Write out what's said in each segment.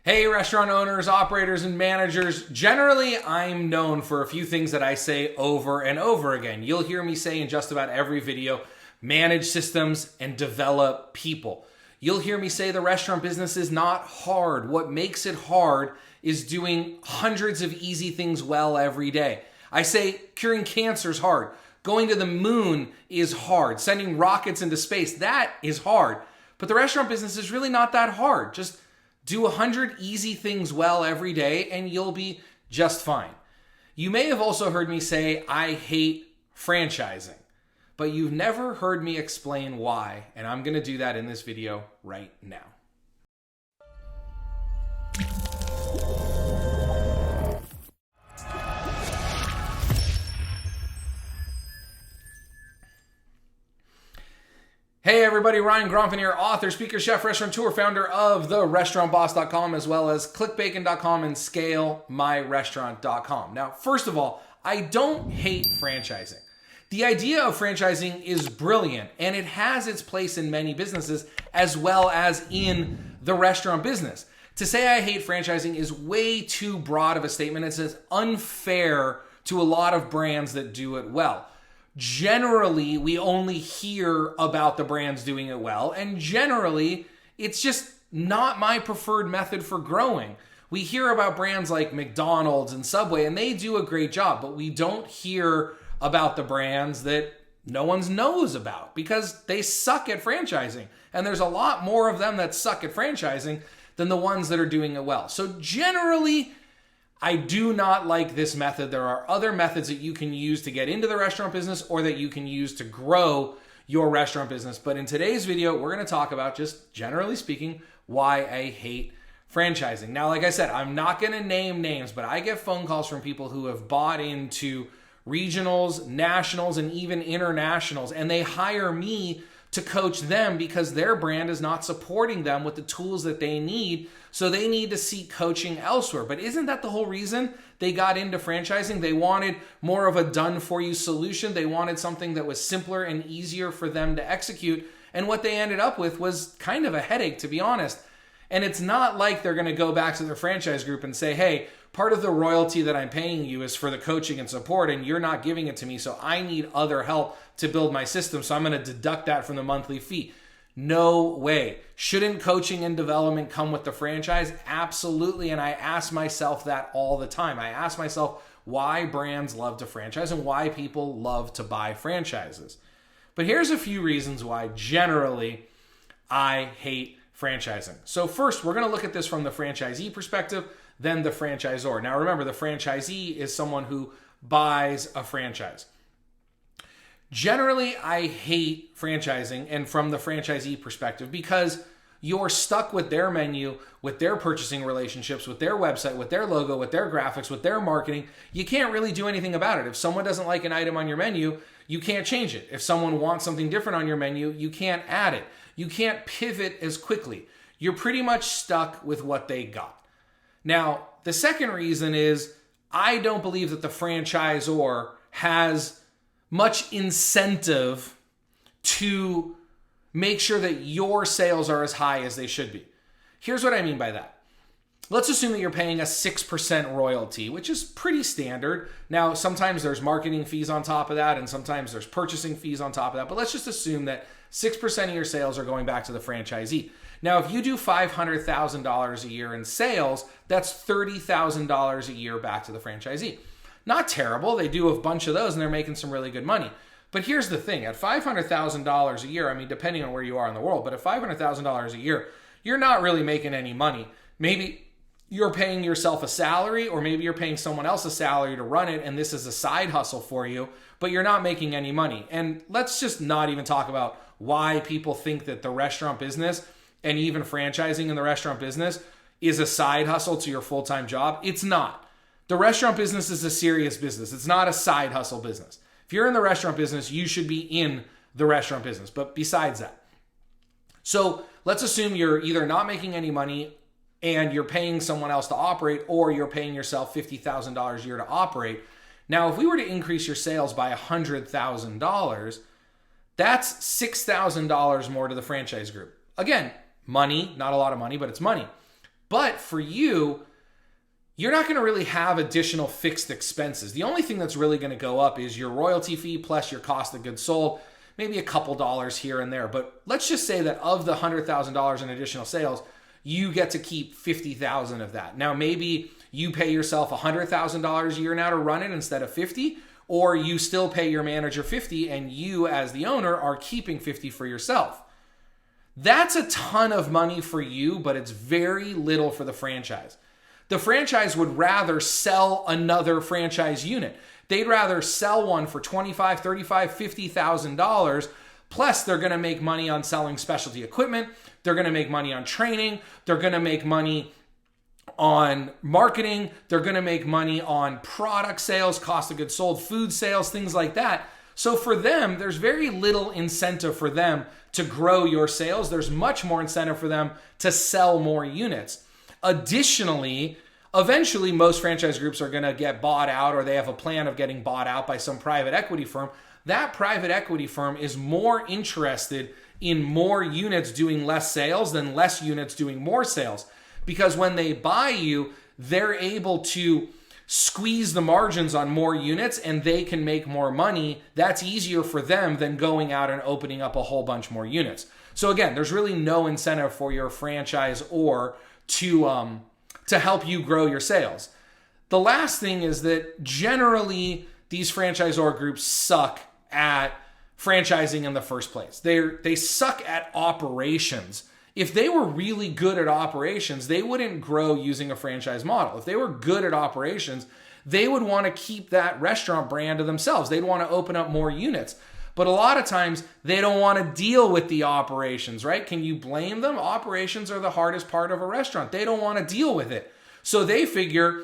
Hey, restaurant owners, operators, and managers. Generally, I'm known for a few things that I say over and over again. You'll hear me say in just about every video, manage systems and develop people. You'll hear me say the restaurant business is not hard. What makes it hard is doing hundreds of easy things well every day. I say curing cancer is hard. Going to the moon is hard. Sending rockets into space, that is hard. But the restaurant business is really not that hard. Just do 100 easy things well every day and you'll be just fine. You may have also heard me say, I hate franchising, but you've never heard me explain why, and I'm gonna do that in this video right now. Hey everybody, Ryan Gromfin here, author, speaker, chef, restaurateur, founder of therestaurantboss.com, as well as clickbacon.com and scalemyrestaurant.com. Now, first of all, I don't hate franchising. The idea of franchising is brilliant, and it has its place in many businesses, as well as in the restaurant business. To say I hate franchising is way too broad of a statement. It's unfair to a lot of brands that do it well. Generally, we only hear about the brands doing it well, and generally, it's just not my preferred method for growing. We hear about brands like McDonald's and Subway, and they do a great job, but we don't hear about the brands that no one knows about because they suck at franchising. And there's a lot more of them that suck at franchising than the ones that are doing it well. So generally, I do not like this method. There are other methods that you can use to get into the restaurant business or that you can use to grow your restaurant business. But in today's video, we're going to talk about, just generally speaking, why I hate franchising. Now, like I said, I'm not going to name names, but I get phone calls from people who have bought into regionals, nationals, and even internationals, and they hire me to coach them because their brand is not supporting them with the tools that they need, so they need to seek coaching elsewhere. But isn't that the whole reason they got into franchising? They wanted more of a done-for-you solution. They wanted something that was simpler and easier for them to execute, and what they ended up with was kind of a headache, to be honest. And it's not like they're going to go back to their franchise group and say, hey, part of the royalty that I'm paying you is for the coaching and support, and you're not giving it to me, so I need other help to build my system, so I'm going to deduct that from the monthly fee. No way. Shouldn't coaching and development come with the franchise? Absolutely, and I ask myself that all the time. I ask myself why brands love to franchise and why people love to buy franchises. But here's a few reasons why generally I hate franchising. So first, we're going to look at this from the franchisee perspective, then the franchisor. Now remember, the franchisee is someone who buys a franchise. Generally, I hate franchising and from the franchisee perspective because you're stuck with their menu, with their purchasing relationships, with their website, with their logo, with their graphics, with their marketing. You can't really do anything about it. If someone doesn't like an item on your menu, you can't change it. If someone wants something different on your menu, you can't add it. You can't pivot as quickly. You're pretty much stuck with what they got. Now, the second reason is I don't believe that the franchisor has much incentive to make sure that your sales are as high as they should be. Here's what I mean by that. Let's assume that you're paying a 6% royalty, which is pretty standard. Now, sometimes there's marketing fees on top of that, and sometimes there's purchasing fees on top of that, but let's just assume that 6% of your sales are going back to the franchisee. Now, if you do $500,000 a year in sales, that's $30,000 a year back to the franchisee. Not terrible. They do a bunch of those and they're making some really good money. But here's the thing. At $500,000 a year, I mean, depending on where you are in the world, but at $500,000 a year, you're not really making any money. Maybe you're paying yourself a salary, or maybe you're paying someone else a salary to run it, and this is a side hustle for you, but you're not making any money. And let's just not even talk about why people think that the restaurant business and even franchising in the restaurant business is a side hustle to your full-time job. It's not. The restaurant business is a serious business. It's not a side hustle business. If you're in the restaurant business, you should be in the restaurant business. But besides that, so let's assume you're either not making any money and you're paying someone else to operate, or you're paying yourself $50,000 a year to operate. Now, if we were to increase your sales by $100,000, that's $6,000 more to the franchise group. Again, money, not a lot of money, but it's money. But for you, you're not going to really have additional fixed expenses. The only thing that's really going to go up is your royalty fee plus your cost of goods sold, maybe a couple dollars here and there. But let's just say that of the $100,000 in additional sales, you get to keep $50,000 of that. Now, maybe you pay yourself $100,000 a year now to run it instead of $50,000, or you still pay your manager $50,000 and you as the owner are keeping $50,000 for yourself. That's a ton of money for you, but it's very little for the franchise. The franchise would rather sell another franchise unit. They'd rather sell one for $25,000, $35,000, $50,000. Plus, they're going to make money on selling specialty equipment. They're going to make money on training. They're going to make money on marketing. They're going to make money on product sales, cost of goods sold, food sales, things like that. So for them, there's very little incentive for them to grow your sales. There's much more incentive for them to sell more units. Additionally, eventually most franchise groups are going to get bought out, or they have a plan of getting bought out by some private equity firm. That private equity firm is more interested in more units doing less sales than less units doing more sales. Because when they buy you, they're able to squeeze the margins on more units and they can make more money. That's easier for them than going out and opening up a whole bunch more units. So again, there's really no incentive for your franchisor to help you grow your sales. The last thing is that generally these franchisor groups suck at franchising in the first place. They suck at operations. If they were really good at operations, they wouldn't grow using a franchise model. If they were good at operations, they would want to keep that restaurant brand to themselves. They'd want to open up more units. But a lot of times they don't want to deal with the operations, right? Can you blame them? Operations are the hardest part of a restaurant. They don't want to deal with it. So they figure,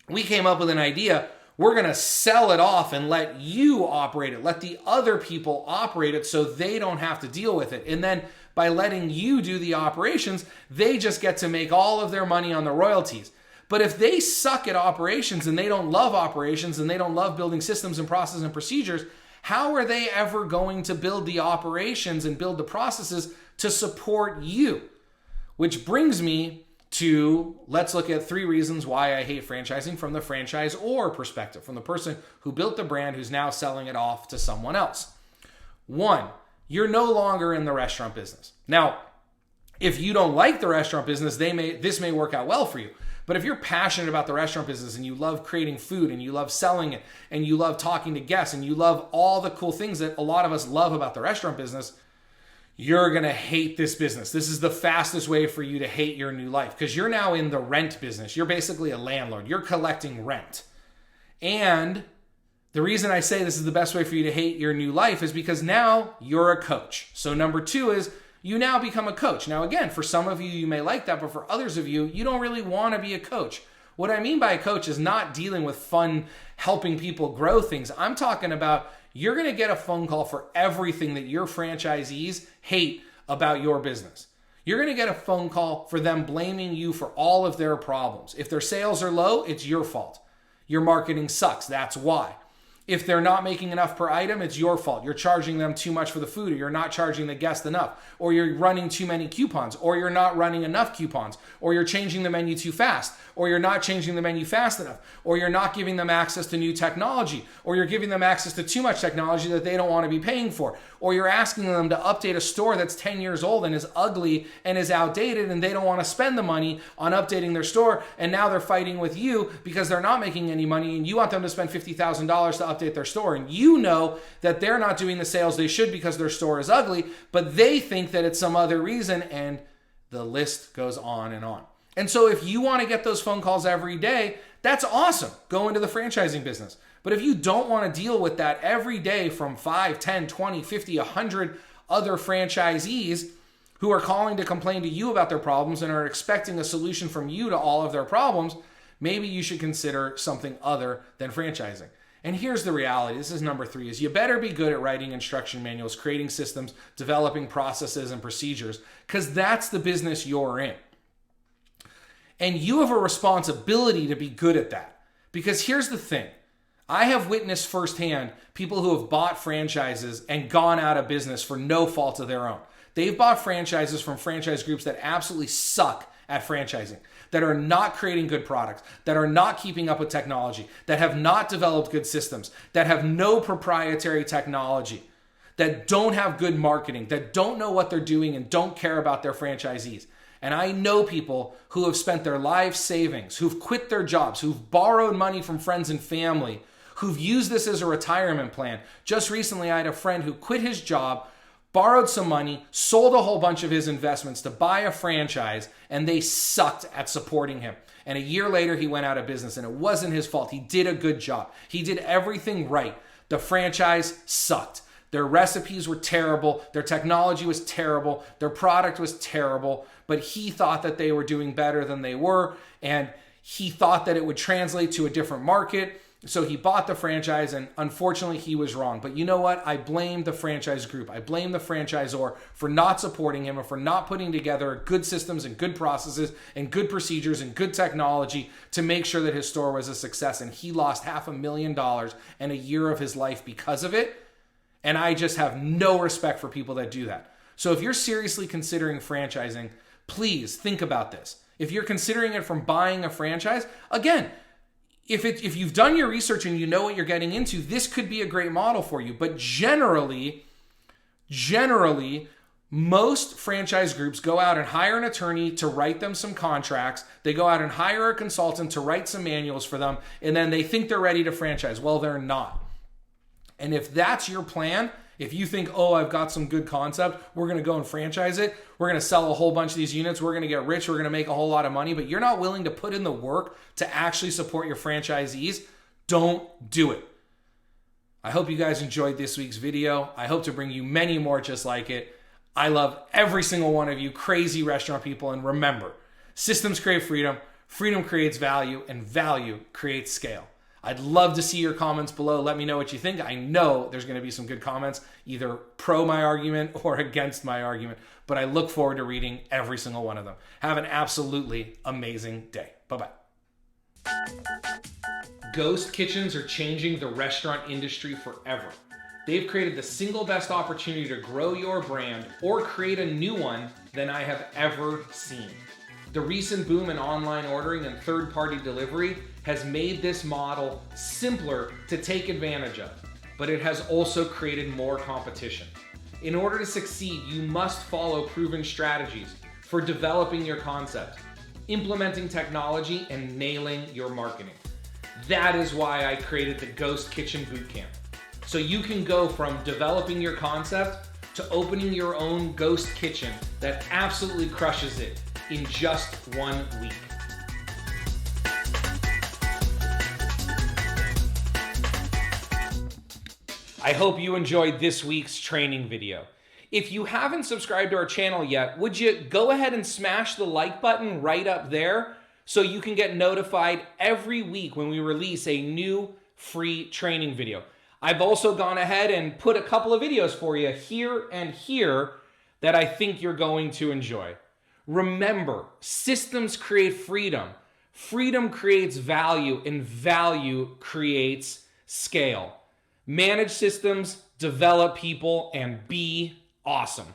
we came up with an idea. We're going to sell it off and let you operate it. Let the other people operate it so they don't have to deal with it. And then by letting you do the operations, they just get to make all of their money on the royalties. But if they suck at operations and they don't love operations and they don't love building systems and processes and procedures, how are they ever going to build the operations and build the processes to support you? Which brings me to, let's look at 3 reasons why I hate franchising from the franchisor perspective, from the person who built the brand who's now selling it off to someone else. 1, you're no longer in the restaurant business. Now, if you don't like the restaurant business, this may work out well for you. But if you're passionate about the restaurant business and you love creating food and you love selling it and you love talking to guests and you love all the cool things that a lot of us love about the restaurant business, you're going to hate this business. This is the fastest way for you to hate your new life because you're now in the rent business. You're basically a landlord. You're collecting rent. And the reason I say this is the best way for you to hate your new life is because now you're a coach. So number 2 is you now become a coach. Now again, for some of you, you may like that, but for others of you, you don't really want to be a coach. What I mean by a coach is not dealing with fun, helping people grow things. I'm talking about you're going to get a phone call for everything that your franchisees hate about your business. You're going to get a phone call for them blaming you for all of their problems. If their sales are low, it's your fault. Your marketing sucks. That's why. If they're not making enough per item, it's your fault. You're charging them too much for the food, or you're not charging the guest enough, or you're running too many coupons, or you're not running enough coupons, or you're changing the menu too fast, or you're not changing the menu fast enough, or you're not giving them access to new technology, or you're giving them access to too much technology that they don't want to be paying for, or you're asking them to update a store that's 10 years old and is ugly and is outdated and they don't want to spend the money on updating their store, and now they're fighting with you because they're not making any money and you want them to spend $50,000 to update their store, and you know that they're not doing the sales they should because their store is ugly, but they think that it's some other reason, and the list goes on and on. And so if you want to get those phone calls every day, that's awesome. Go into the franchising business. But if you don't want to deal with that every day from 5, 10, 20, 50, 100 other franchisees who are calling to complain to you about their problems and are expecting a solution from you to all of their problems, maybe you should consider something other than franchising. And here's the reality. This is number 3, is you better be good at writing instruction manuals, creating systems, developing processes and procedures, because that's the business you're in. And you have a responsibility to be good at that. Because here's the thing. I have witnessed firsthand people who have bought franchises and gone out of business for no fault of their own. They've bought franchises from franchise groups that absolutely suck at franchising, that are not creating good products, that are not keeping up with technology, that have not developed good systems, that have no proprietary technology, that don't have good marketing, that don't know what they're doing and don't care about their franchisees. And I know people who have spent their life savings, who've quit their jobs, who've borrowed money from friends and family, who've used this as a retirement plan. Just recently, I had a friend who quit his job, borrowed some money, sold a whole bunch of his investments to buy a franchise, and they sucked at supporting him. And a year later, he went out of business, and it wasn't his fault. He did a good job. He did everything right. The franchise sucked. Their recipes were terrible. Their technology was terrible. Their product was terrible. But he thought that they were doing better than they were, and he thought that it would translate to a different market. So he bought the franchise, and unfortunately he was wrong. But you know what? I blame the franchise group. I blame the franchisor for not supporting him and for not putting together good systems and good processes and good procedures and good technology to make sure that his store was a success. And he lost $500,000 and a year of his life because of it. And I just have no respect for people that do that. So if you're seriously considering franchising, please think about this. If you're considering it from buying a franchise, again, if you've done your research and you know what you're getting into, this could be a great model for you. But generally, most franchise groups go out and hire an attorney to write them some contracts. They go out and hire a consultant to write some manuals for them, and then they think they're ready to franchise. Well, they're not. And if that's your plan, if you think, oh, I've got some good concept, we're going to go and franchise it, we're going to sell a whole bunch of these units, we're going to get rich, we're going to make a whole lot of money, but you're not willing to put in the work to actually support your franchisees, don't do it. I hope you guys enjoyed this week's video. I hope to bring you many more just like it. I love every single one of you crazy restaurant people, and remember, systems create freedom, freedom creates value, and value creates scale. I'd love to see your comments below. Let me know what you think. I know there's going to be some good comments, either pro my argument or against my argument, but I look forward to reading every single one of them. Have an absolutely amazing day. Bye-bye. Ghost kitchens are changing the restaurant industry forever. They've created the single best opportunity to grow your brand or create a new one than I have ever seen. The recent boom in online ordering and third-party delivery has made this model simpler to take advantage of, but it has also created more competition. In order to succeed, you must follow proven strategies for developing your concept, implementing technology, and nailing your marketing. That is why I created the Ghost Kitchen Bootcamp. So you can go from developing your concept to opening your own ghost kitchen that absolutely crushes it in just 1 week. I hope you enjoyed this week's training video. If you haven't subscribed to our channel yet, would you go ahead and smash the like button right up there so you can get notified every week when we release a new free training video. I've also gone ahead and put a couple of videos for you here and here that I think you're going to enjoy. Remember, systems create freedom. Freedom creates value, and value creates scale. Manage systems, develop people, and be awesome.